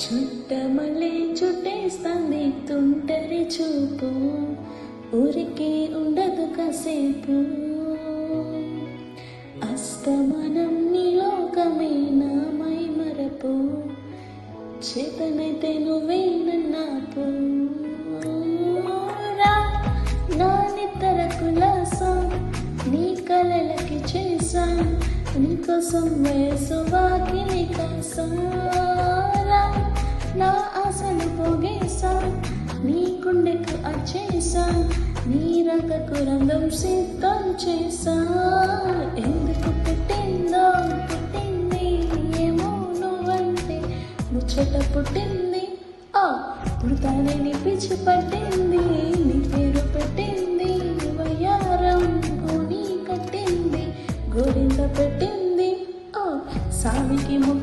చుట్టమలే చుట్టేస్తాంది తుంటరి చూపు, ఊరికే ఉండదు కాసేపు. అస్తమనం నీ లోకమే నా మై మరపు, చేతనైతే నువ్వే నన్నాపు. నా నిద్ర కులాసం నీ కలలకి చేసా, నీకోసం వేసు వాకిలి కాసారా. నా ఆశలు పోగేసా, నీ గుండెకు అచ్చేసా, నీ రకకు రంగం సిద్ధం చేసా. ఎందుకు పుట్టిందో పుట్టింది ఏమో నువ్వంటే ముచ్చట పుట్టింది. పుడతానే నీ పిచ్చి పట్టింది, నీ పేరు పెట్టింది వయ్యారం, గోని కట్టింది గోరింత పెట్టింది. సామికి